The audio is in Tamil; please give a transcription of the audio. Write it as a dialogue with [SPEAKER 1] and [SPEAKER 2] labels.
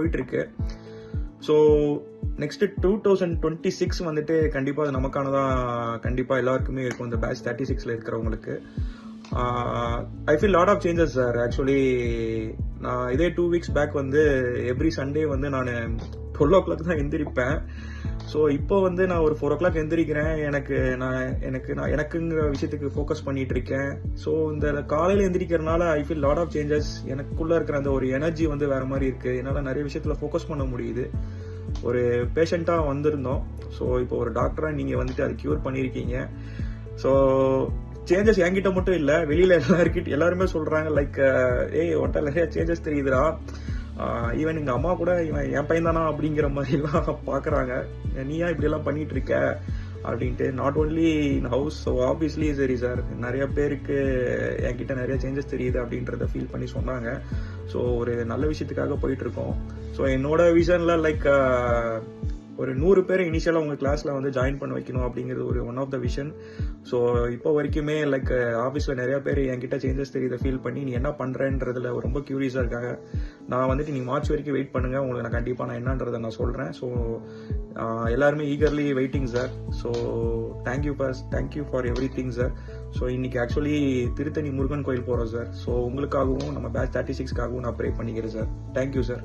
[SPEAKER 1] போயிட்டு இருக்கு. ஸோ நெக்ஸ்ட் 2026 வந்துட்டு கண்டிப்பாக அது நமக்கானதான் கண்டிப்பாக எல்லாருக்குமே இருக்கும். இந்த பேட்ச் 36ல இருக்கிறவங்களுக்கு I feel lot of changes sir. Actually நான் இதே 2 weeks பேக் வந்து எவ்ரி சண்டே வந்து நான் 12 o'clock தான் எந்திரிப்பேன். ஸோ இப்போ வந்து நான் ஒரு 4 o'clock எந்திரிக்கிறேன். எனக்குங்கிற விஷயத்துக்கு ஃபோக்கஸ் பண்ணிட்டு இருக்கேன். ஸோ இந்த காலையில் எந்திரிக்கிறதுனால I feel lot of changes. எனக்குள்ள இருக்கிற அந்த ஒரு எனர்ஜி வந்து வேற மாதிரி இருக்கு. என்னால் நிறைய விஷயத்துல ஃபோக்கஸ் பண்ண முடியுது. ஒரு பேஷண்ட்டாக வந்திருந்தோம். ஸோ இப்போ ஒரு டாக்டராக நீங்கள் வந்துட்டு அது க்யூர் பண்ணியிருக்கீங்க. ஸோ சேஞ்சஸ் என்கிட்ட மட்டும் இல்லை, வெளியில எல்லாருமே சொல்றாங்க லைக் ஒன்ட்ட நிறைய சேஞ்சஸ் தெரியுதுடா. ஈவன் எங்க அம்மா கூட இவன் என் பையன் தானா அப்படிங்கிற மாதிரி எல்லாம் பாக்குறாங்க. நீயா இப்படி எல்லாம் பண்ணிட்டு இருக்க அப்படின்ட்டு. Not only in house, so obviously சரி சார், நிறைய பேருக்கு என்கிட்ட நிறைய சேஞ்சஸ் தெரியுது அப்படின்றத ஃபீல் பண்ணி சொன்னாங்க. ஸோ ஒரு நல்ல விஷயத்துக்காக போயிட்டு இருக்கோம். ஸோ என்னோட விஷன்ல லைக் ஒரு 100 பேர் இனிஷியலாக உங்கள் கிளாஸில் வந்து ஜாயின் பண்ண வைக்கணும் அப்படிங்கிறது ஒரு one of the vision. So இப்போ வரைக்குமே லைக் ஆஃபீஸில் நிறைய பேர் என்கிட்ட சேஞ்சஸ் தெரியுதை ஃபீல் பண்ணி நீ என்ன பண்ணுறன்றதுல ரொம்ப க்யூரியஸாக இருக்காங்க. நான் வந்துட்டு நீ மார்ச் வரைக்கும் வெயிட் பண்ணுங்கள், உங்களுக்கு நான் கண்டிப்பாக நான் என்னன்றதை நான் சொல்கிறேன். ஸோ எல்லாருமே eagerly waiting sir. So thank you for every thing sir. So இன்னைக்கு ஆக்சுவலி திருத்தணி முருகன் கோயில் போகிறோம் சார். ஸோ உங்களுக்காகவும் நம்ம பேட்ச் 36க்காகவும் நான் ப்ரே பண்ணிக்கிறேன் சார். Thank you sir.